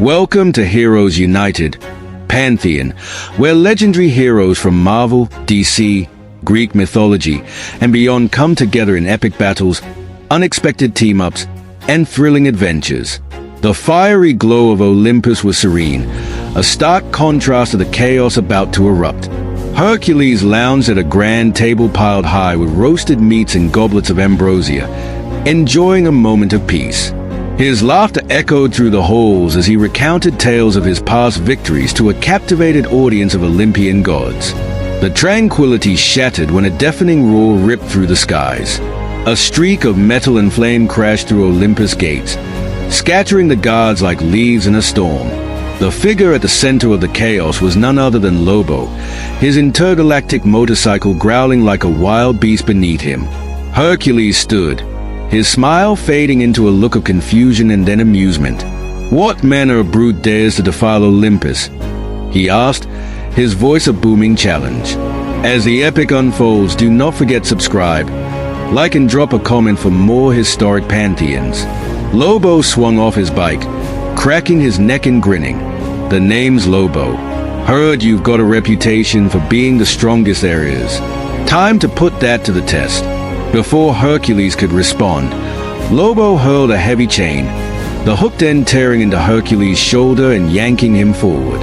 Welcome to Heroes United, Pantheon, where legendary heroes from Marvel, DC, Greek mythology, and beyond come together in epic battles, unexpected team-ups, and thrilling adventures. The fiery glow of Olympus was serene, a stark contrast to the chaos about to erupt. Hercules lounged at a grand table piled high with roasted meats and goblets of ambrosia, enjoying a moment of peace. His laughter echoed through the halls as he recounted tales of his past victories to a captivated audience of Olympian gods. The tranquility shattered when a deafening roar ripped through the skies. A streak of metal and flame crashed through Olympus gates, scattering the guards like leaves in a storm. The figure at the center of the chaos was none other than Lobo, his intergalactic motorcycle growling like a wild beast beneath him. Hercules stood, his smile fading into a look of confusion and then amusement. "What manner of brute dares to defile Olympus?" he asked, his voice a booming challenge. As the epic unfolds, do not forget subscribe, like and drop a comment for more historic pantheons. Lobo swung off his bike, cracking his neck and grinning. "The name's Lobo. Heard you've got a reputation for being the strongest there is. Time to put that to the test." Before Hercules could respond, Lobo hurled a heavy chain, the hooked end tearing into Hercules' shoulder and yanking him forward.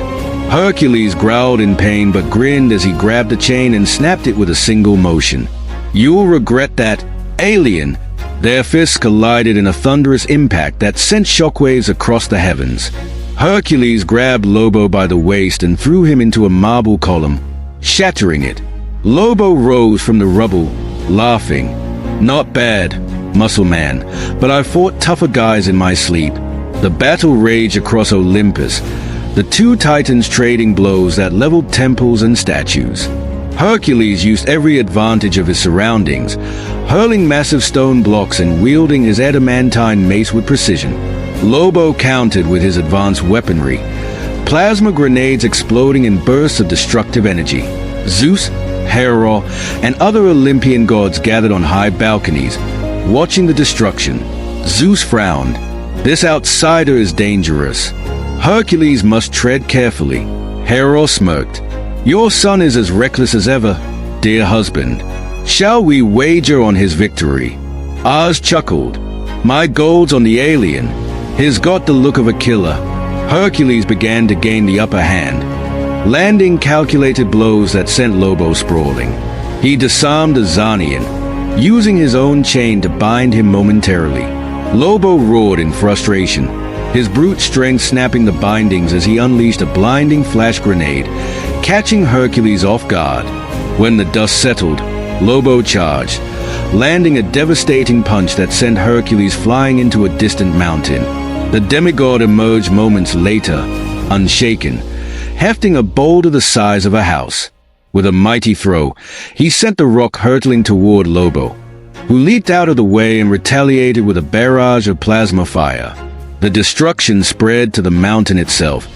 Hercules growled in pain but grinned as he grabbed the chain and snapped it with a single motion. "You'll regret that, alien." Their fists collided in a thunderous impact that sent shockwaves across the heavens. Hercules grabbed Lobo by the waist and threw him into a marble column, shattering it. Lobo rose from the rubble, laughing. "Not bad, muscle man, but I fought tougher guys in my sleep." The battle raged across Olympus, the two titans trading blows that leveled temples and statues. Hercules used every advantage of his surroundings, hurling massive stone blocks and wielding his adamantine mace with precision. Lobo countered with his advanced weaponry, plasma grenades exploding in bursts of destructive energy. Zeus, Hercules, and other Olympian gods gathered on high balconies, watching the destruction. Zeus frowned. "This outsider is dangerous. Hercules must tread carefully." Hercules smirked. "Your son is as reckless as ever, dear husband. Shall we wager on his victory?" Oz chuckled. "My gold's on the alien. He's got the look of a killer." Hercules began to gain the upper hand, landing calculated blows that sent Lobo sprawling. He disarmed the Zanian, using his own chain to bind him momentarily. Lobo roared in frustration, his brute strength snapping the bindings as he unleashed a blinding flash grenade, catching Hercules off guard. When the dust settled, Lobo charged, landing a devastating punch that sent Hercules flying into a distant mountain. The demigod emerged moments later, unshaken, hefting a boulder the size of a house. With a mighty throw, he sent the rock hurtling toward Lobo, who leaped out of the way and retaliated with a barrage of plasma fire. The destruction spread to the mountain itself,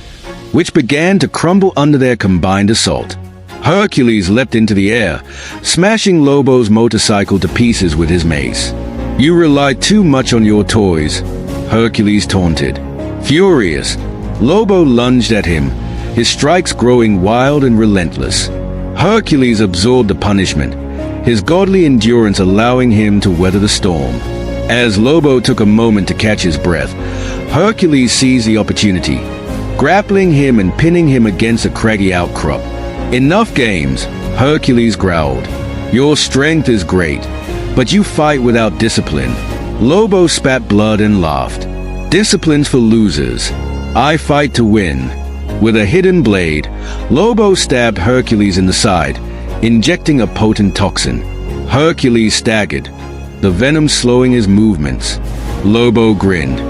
which began to crumble under their combined assault. Hercules leapt into the air, smashing Lobo's motorcycle to pieces with his mace. "You rely too much on your toys," Hercules taunted. Furious, Lobo lunged at him, his strikes growing wild and relentless. Hercules absorbed the punishment, his godly endurance allowing him to weather the storm. As Lobo took a moment to catch his breath, Hercules seized the opportunity, grappling him and pinning him against a craggy outcrop. "Enough games," Hercules growled. "Your strength is great, but you fight without discipline." Lobo spat blood and laughed. "Discipline's for losers. I fight to win." With a hidden blade, Lobo stabbed Hercules in the side, injecting a potent toxin. Hercules staggered, the venom slowing his movements. Lobo grinned,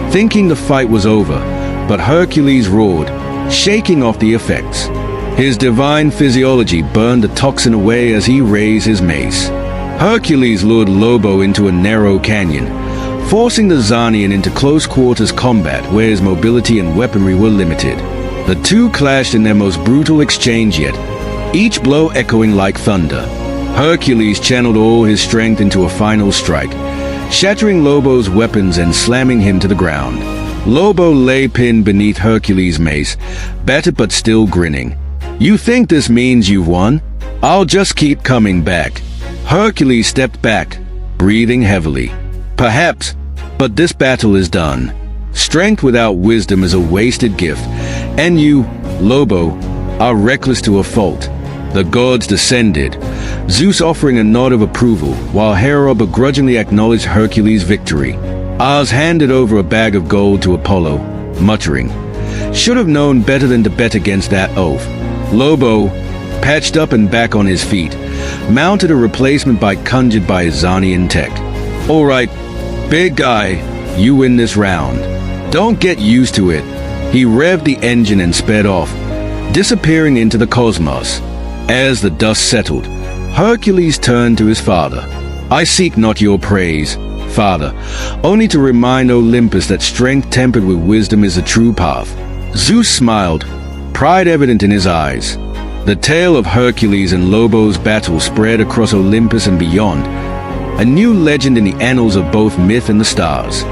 thinking the fight was over, but Hercules roared, shaking off the effects. His divine physiology burned the toxin away as he raised his mace. Hercules lured Lobo into a narrow canyon, forcing the Zanian into close-quarters combat where his mobility and weaponry were limited. The two clashed in their most brutal exchange yet, each blow echoing like thunder. Hercules channeled all his strength into a final strike, shattering Lobo's weapons and slamming him to the ground. Lobo lay pinned beneath Hercules' mace, battered but still grinning. "You think this means you've won? I'll just keep coming back." Hercules stepped back, breathing heavily. "Perhaps, but this battle is done. Strength without wisdom is a wasted gift, and you, Lobo, are reckless to a fault." The gods descended, Zeus offering a nod of approval, while Hera begrudgingly acknowledged Hercules' victory. Ars handed over a bag of gold to Apollo, muttering, "Should have known better than to bet against that oaf." Lobo, patched up and back on his feet, mounted a replacement bike conjured by his Zanian tech. "All right, big guy, you win this round. Don't get used to it." He revved the engine and sped off, disappearing into the cosmos. As the dust settled, Hercules turned to his father. "I seek not your praise, Father, only to remind Olympus that strength tempered with wisdom is the true path." Zeus smiled, pride evident in his eyes. The tale of Hercules and Lobo's battle spread across Olympus and beyond, a new legend in the annals of both myth and the stars.